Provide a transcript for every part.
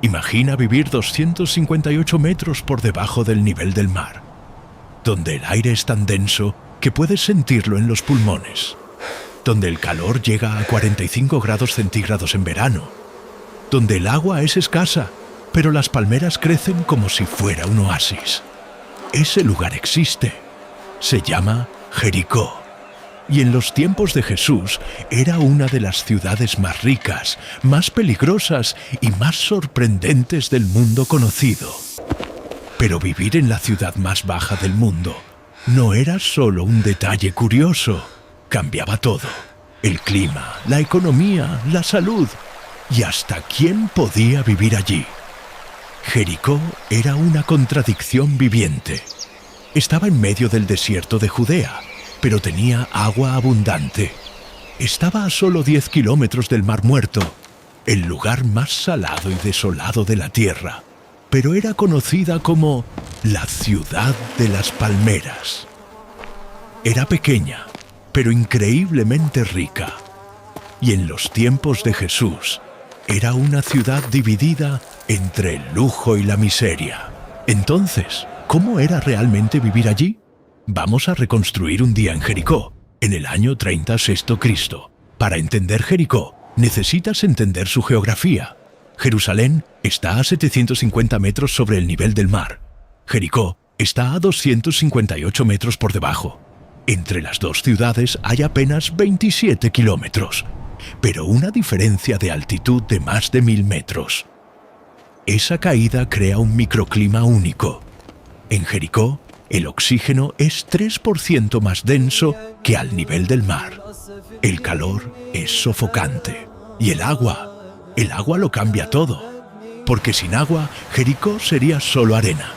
Imagina vivir 258 metros por debajo del nivel del mar, donde el aire es tan denso que puedes sentirlo en los pulmones, donde el calor llega a 45 grados centígrados en verano, donde el agua es escasa, pero las palmeras crecen como si fuera un oasis. Ese lugar existe. Se llama Jericó. Y en los tiempos de Jesús era una de las ciudades más ricas, más peligrosas y más sorprendentes del mundo conocido. Pero vivir en la ciudad más baja del mundo no era solo un detalle curioso. Cambiaba todo. El clima, la economía, la salud y hasta quién podía vivir allí. Jericó era una contradicción viviente. Estaba en medio del desierto de Judea, pero tenía agua abundante. Estaba a solo 10 kilómetros del Mar Muerto, el lugar más salado y desolado de la tierra, pero era conocida como la ciudad de las palmeras. Era pequeña, pero increíblemente rica. Y en los tiempos de Jesús, era una ciudad dividida entre el lujo y la miseria. Entonces, ¿cómo era realmente vivir allí? Vamos a reconstruir un día en Jericó, en el año 30 a.C. Para entender Jericó, necesitas entender su geografía. Jerusalén está a 750 metros sobre el nivel del mar. Jericó está a 258 metros por debajo. Entre las dos ciudades hay apenas 27 kilómetros, pero una diferencia de altitud de más de 1000 metros. Esa caída crea un microclima único. En Jericó, el oxígeno es 3% más denso que al nivel del mar. El calor es sofocante. Y el agua lo cambia todo. Porque sin agua, Jericó sería solo arena.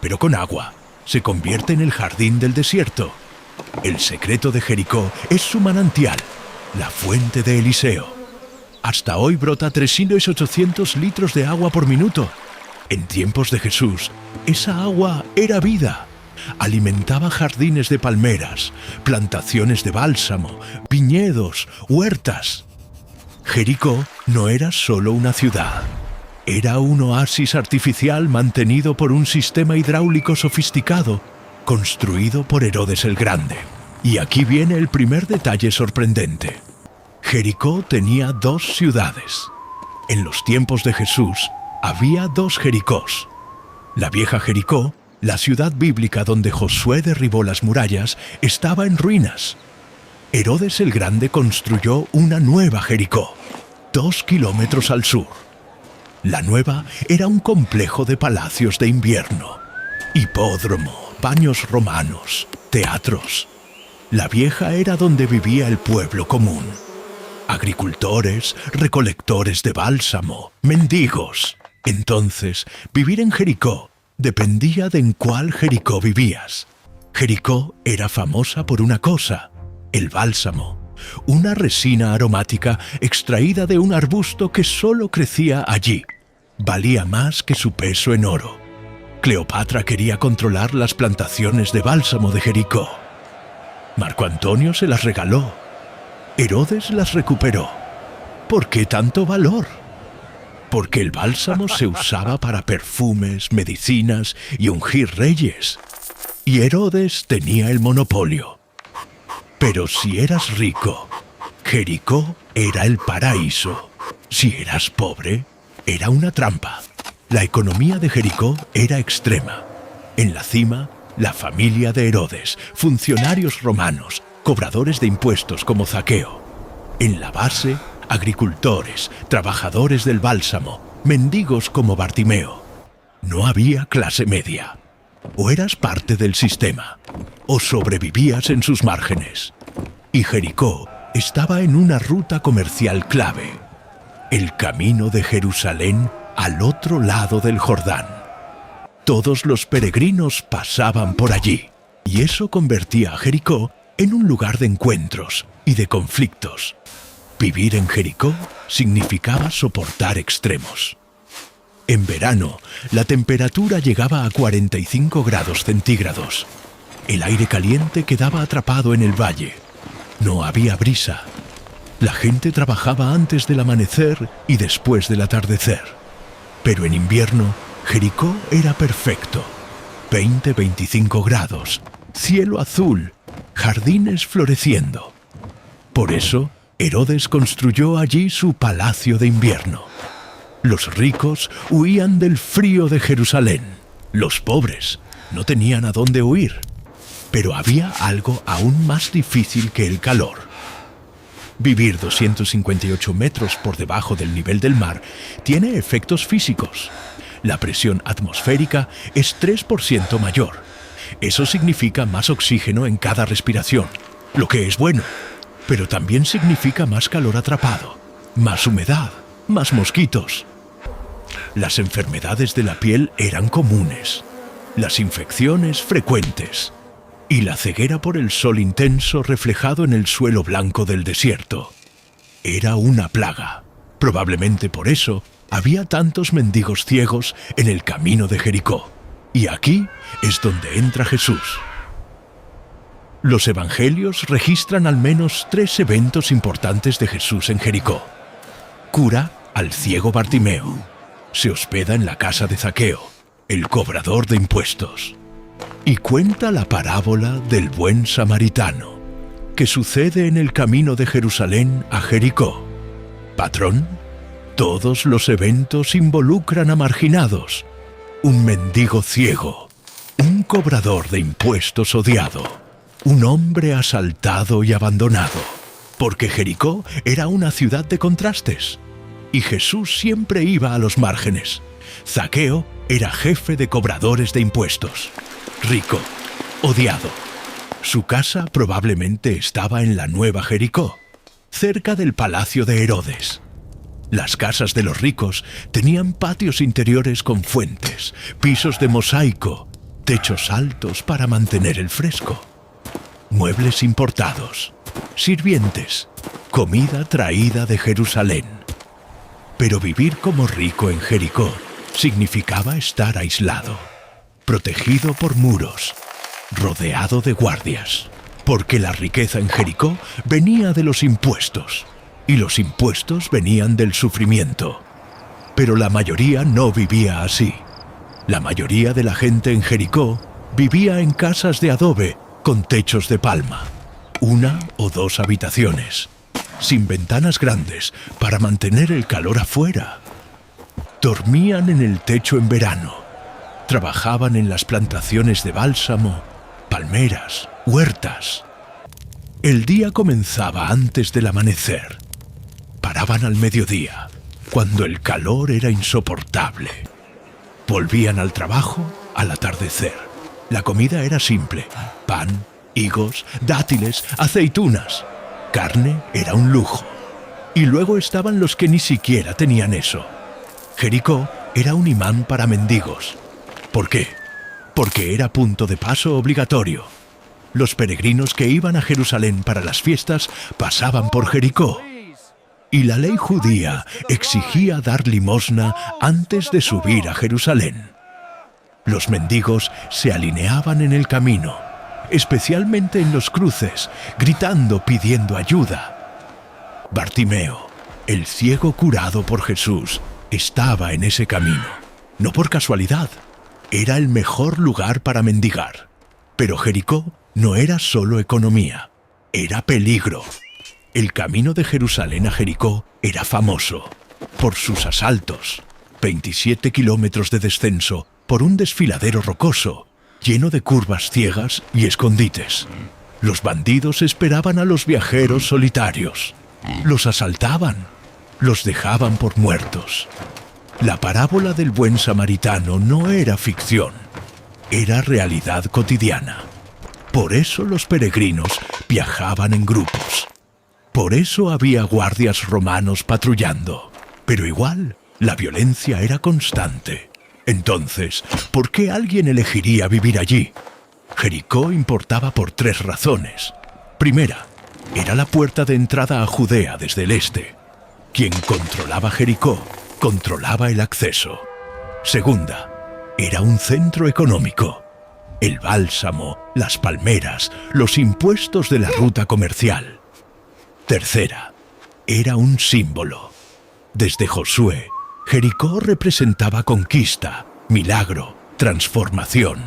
Pero con agua, se convierte en el jardín del desierto. El secreto de Jericó es su manantial, la fuente de Eliseo. Hasta hoy brota 3.800 litros de agua por minuto. En tiempos de Jesús, esa agua era vida. Alimentaba jardines de palmeras, plantaciones de bálsamo, viñedos, huertas. Jericó no era solo una ciudad. Era un oasis artificial mantenido por un sistema hidráulico sofisticado, construido por Herodes el Grande. Y aquí viene el primer detalle sorprendente. Jericó tenía dos ciudades. En los tiempos de Jesús, había dos Jericós. La vieja Jericó, la ciudad bíblica donde Josué derribó las murallas, estaba en ruinas. Herodes el Grande construyó una nueva Jericó, 2 kilómetros al sur. La nueva era un complejo de palacios de invierno, hipódromo, baños romanos, teatros. La vieja era donde vivía el pueblo común. Agricultores, recolectores de bálsamo, mendigos. Entonces, vivir en Jericó dependía de en cuál Jericó vivías. Jericó era famosa por una cosa, el bálsamo, una resina aromática extraída de un arbusto que solo crecía allí. Valía más que su peso en oro. Cleopatra quería controlar las plantaciones de bálsamo de Jericó. Marco Antonio se las regaló. Herodes las recuperó. ¿Por qué tanto valor? Porque el bálsamo se usaba para perfumes, medicinas y ungir reyes. Y Herodes tenía el monopolio. Pero si eras rico, Jericó era el paraíso. Si eras pobre, era una trampa. La economía de Jericó era extrema. En la cima, la familia de Herodes, funcionarios romanos, cobradores de impuestos como Zaqueo. En la base, agricultores, trabajadores del bálsamo, mendigos como Bartimeo. No había clase media. O eras parte del sistema, o sobrevivías en sus márgenes. Y Jericó estaba en una ruta comercial clave, el camino de Jerusalén al otro lado del Jordán. Todos los peregrinos pasaban por allí, y eso convertía a Jericó en un lugar de encuentros y de conflictos. Vivir en Jericó significaba soportar extremos. En verano, la temperatura llegaba a 45 grados centígrados. El aire caliente quedaba atrapado en el valle. No había brisa. La gente trabajaba antes del amanecer y después del atardecer. Pero en invierno, Jericó era perfecto. 20-25 grados, cielo azul, jardines floreciendo. Por eso, Herodes construyó allí su palacio de invierno. Los ricos huían del frío de Jerusalén. Los pobres no tenían a dónde huir. Pero había algo aún más difícil que el calor. Vivir 258 metros por debajo del nivel del mar tiene efectos físicos. La presión atmosférica es 3% mayor. Eso significa más oxígeno en cada respiración, lo que es bueno. Pero también significa más calor atrapado, más humedad, más mosquitos. Las enfermedades de la piel eran comunes, las infecciones frecuentes y la ceguera por el sol intenso reflejado en el suelo blanco del desierto. Era una plaga. Probablemente por eso había tantos mendigos ciegos en el camino de Jericó. Y aquí es donde entra Jesús. Los evangelios registran al menos 3 eventos importantes de Jesús en Jericó. Cura al ciego Bartimeo. Se hospeda en la casa de Zaqueo, el cobrador de impuestos. Y cuenta la parábola del buen samaritano, que sucede en el camino de Jerusalén a Jericó. Patrón, todos los eventos involucran a marginados, un mendigo ciego, un cobrador de impuestos odiado, un hombre asaltado y abandonado, porque Jericó era una ciudad de contrastes, y Jesús siempre iba a los márgenes. Zaqueo era jefe de cobradores de impuestos, rico, odiado. Su casa probablemente estaba en la Nueva Jericó, cerca del palacio de Herodes. Las casas de los ricos tenían patios interiores con fuentes, pisos de mosaico, techos altos para mantener el fresco, muebles importados, sirvientes, comida traída de Jerusalén. Pero vivir como rico en Jericó significaba estar aislado, protegido por muros, rodeado de guardias, porque la riqueza en Jericó venía de los impuestos, y los impuestos venían del sufrimiento. Pero la mayoría no vivía así. La mayoría de la gente en Jericó vivía en casas de adobe con techos de palma, 1 o 2 habitaciones, sin ventanas grandes para mantener el calor afuera. Dormían en el techo en verano, trabajaban en las plantaciones de bálsamo, palmeras, huertas. El día comenzaba antes del amanecer. Paraban al mediodía, cuando el calor era insoportable. Volvían al trabajo al atardecer. La comida era simple: pan, higos, dátiles, aceitunas. Carne era un lujo. Y luego estaban los que ni siquiera tenían eso. Jericó era un imán para mendigos. ¿Por qué? Porque era punto de paso obligatorio. Los peregrinos que iban a Jerusalén para las fiestas pasaban por Jericó. Y la ley judía exigía dar limosna antes de subir a Jerusalén. Los mendigos se alineaban en el camino, especialmente en los cruces, gritando, pidiendo ayuda. Bartimeo, el ciego curado por Jesús, estaba en ese camino. No por casualidad, era el mejor lugar para mendigar. Pero Jericó no era solo economía, era peligro. El camino de Jerusalén a Jericó era famoso por sus asaltos, 27 kilómetros de descenso por un desfiladero rocoso, lleno de curvas ciegas y escondites. Los bandidos esperaban a los viajeros solitarios, los asaltaban, los dejaban por muertos. La parábola del buen samaritano no era ficción, era realidad cotidiana. Por eso los peregrinos viajaban en grupos. Por eso había guardias romanos patrullando. Pero igual, la violencia era constante. Entonces, ¿por qué alguien elegiría vivir allí? Jericó importaba por 3 razones. Primera, era la puerta de entrada a Judea desde el este. Quien controlaba Jericó, controlaba el acceso. Segunda, era un centro económico. El bálsamo, las palmeras, los impuestos de la ruta comercial. Tercera, era un símbolo. Desde Josué, Jericó representaba conquista, milagro, transformación.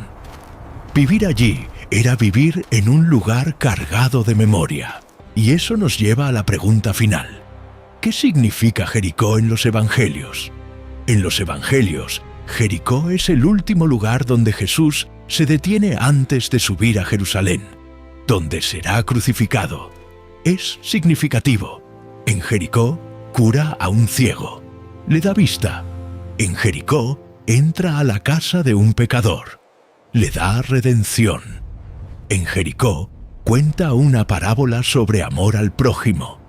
Vivir allí era vivir en un lugar cargado de memoria. Y eso nos lleva a la pregunta final. ¿Qué significa Jericó en los Evangelios? En los Evangelios, Jericó es el último lugar donde Jesús se detiene antes de subir a Jerusalén, donde será crucificado. Es significativo. En Jericó cura a un ciego, le da vista. En Jericó entra a la casa de un pecador, le da redención. En Jericó cuenta una parábola sobre amor al prójimo,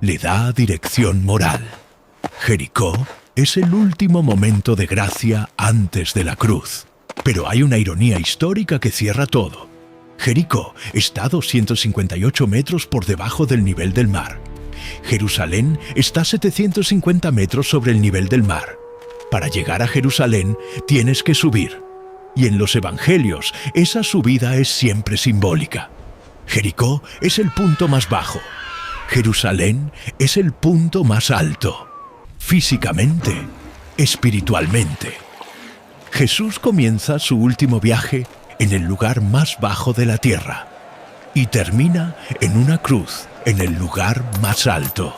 le da dirección moral. Jericó es el último momento de gracia antes de la cruz. Pero hay una ironía histórica que cierra todo. Jericó está a 258 metros por debajo del nivel del mar. Jerusalén está a 750 metros sobre el nivel del mar. Para llegar a Jerusalén tienes que subir. Y en los Evangelios esa subida es siempre simbólica. Jericó es el punto más bajo. Jerusalén es el punto más alto. Físicamente, espiritualmente. Jesús comienza su último viaje en el lugar más bajo de la tierra y termina en una cruz en el lugar más alto.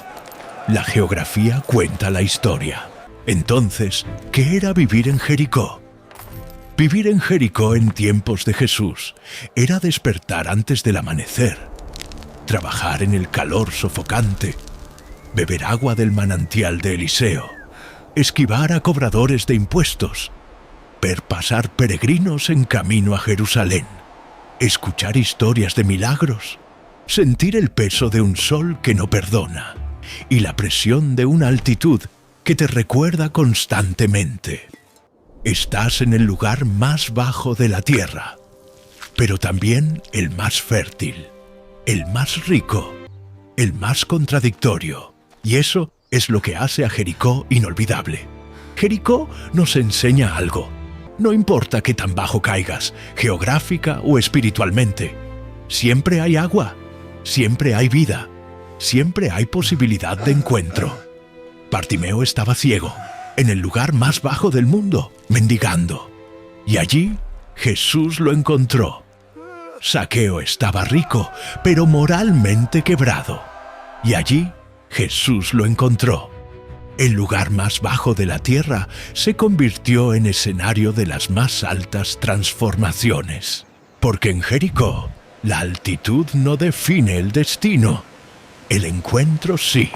La geografía cuenta la historia. Entonces, ¿qué era vivir en Jericó? Vivir en Jericó en tiempos de Jesús era despertar antes del amanecer, trabajar en el calor sofocante, beber agua del manantial de Eliseo, esquivar a cobradores de impuestos, ver pasar peregrinos en camino a Jerusalén, escuchar historias de milagros, sentir el peso de un sol que no perdona y la presión de una altitud que te recuerda constantemente. Estás en el lugar más bajo de la tierra, pero también el más fértil, el más rico, el más contradictorio. Y eso es lo que hace a Jericó inolvidable. Jericó nos enseña algo. No importa qué tan bajo caigas, geográfica o espiritualmente. Siempre hay agua, siempre hay vida, siempre hay posibilidad de encuentro. Bartimeo estaba ciego, en el lugar más bajo del mundo, mendigando. Y allí Jesús lo encontró. Zaqueo estaba rico, pero moralmente quebrado. Y allí Jesús lo encontró. El lugar más bajo de la tierra se convirtió en escenario de las más altas transformaciones. Porque en Jericó, la altitud no define el destino. El encuentro sí.